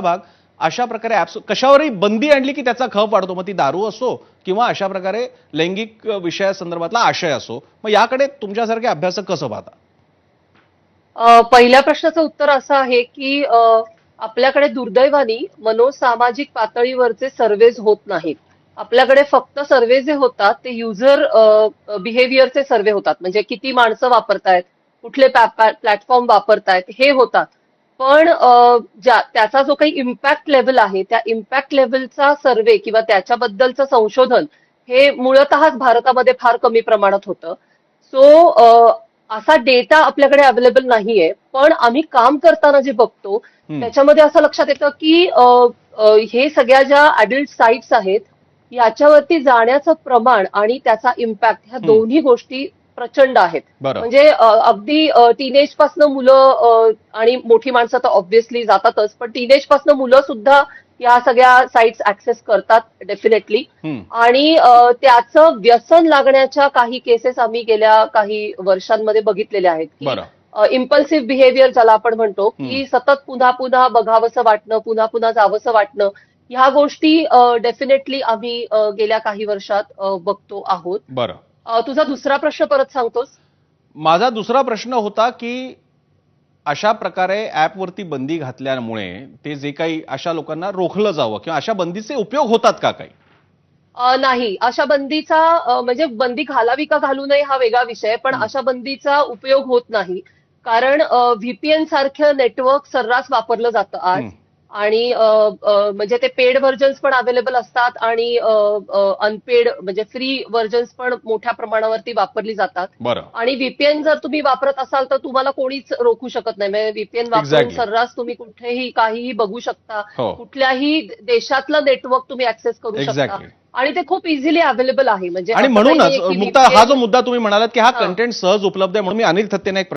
भाग अशा प्रकारे ऍप्स कशावरही बंदी आणली की त्याचा खप वाढतो, मग ती दारू असो किंवा अशा प्रकारे लैंगिक विषयासंदर्भातला आशय असो. मग याकडे तुमच्यासारखे अभ्यासक कसं पाहता? पहिल्या प्रश्नाचं उत्तर असं आहे की आपल्याकडे दुर्दैवाने मनोसामाजिक पातळीवरचे सर्वेज होत नाहीत. आपल्याकडे फक्त सर्वे जे होतात ते युजर बिहेवियरचे सर्वे होतात, म्हणजे किती माणसं वापरतायत, कुठले प्लॅटफॉर्म वापरतायत हे होतात. पण त्याचा जो काही इम्पॅक्ट लेव्हल आहे त्या इम्पॅक्ट लेव्हलचा सर्वे किंवा त्याच्याबद्दलचं संशोधन हे मूळतःच भारतामध्ये फार कमी प्रमाणात होतं. सो असा डेटा आपल्याकडे अवेलेबल नाहीये. पण आम्ही काम करताना जे बघतो त्याच्यामध्ये असं लक्षात येतं की हे सगळ्या ज्या अडल्ट साईट्स आहेत याच्यावरती जाण्याचं प्रमाण आणि त्याचा इम्पॅक्ट ह्या दोन्ही गोष्टी प्रचंड आहेत. म्हणजे अगदी टीनेज पासनं मुलं आणि मोठी माणसं तर ऑब्व्हियसली जातातच, पण टीनेज पासनं मुलं सुद्धा या सगळ्या साईट्स ऍक्सेस करतात डेफिनेटली. आणि त्याचं व्यसन लागण्याच्या काही केसेस आम्ही गेल्या काही वर्षांमध्ये बघितलेल्या आहेत की इम्पल्सिव्ह बिहेवियर ज्याला आपण म्हणतो की सतत पुन्हा पुन्हा बघावंसं वाटणं, पुन्हा पुन्हा जावंसं वाटणं, ह्या गोष्टी डेफिनेटली आम्ही गेल्या काही वर्षात बघतो आहोत. तुझा दुसरा प्रश्न परत सांगतोस? माझा दुसरा प्रश्न होता की अशा प्रकारे ऍपवरती बंदी घातल्यामुळे ते जे काही अशा लोकांना रोखलं जावं किंवा अशा बंदीचे उपयोग होतात का काही? नाही, अशा बंदीचा म्हणजे बंदी घालावी का घालू नये हा वेगळा विषय, पण अशा बंदीचा उपयोग होत नाही. कारण व्हीपीएन सारखं नेटवर्क सर्रास वापरलं जातं आज. आणि म्हणजे ते पेड व्हर्जन्स पण अवेलेबल असतात आणि अनपेड म्हणजे फ्री व्हर्जन्स पण मोठ्या प्रमाणावरती वापरली जातात. आणि व्हीपीएन जर तुम्ही वापरत असाल तर तुम्हाला कोणीच रोखू शकत नाही. म्हणजे व्हीपीएन वापरून सर्रास तुम्ही कुठेही काहीही बघू शकता, कुठल्याही देशातलं नेटवर्क तुम्ही ऍक्सेस करू शकता आणि ते खूप इझिली अवेलेबल आहे. म्हणजे आणि म्हणूनच मुक्ता, हा जो मुद्दा तुम्ही म्हणालात की हा कंटेंट सहज उपलब्ध आहे, म्हणून मी अनिल थत्तेंना एक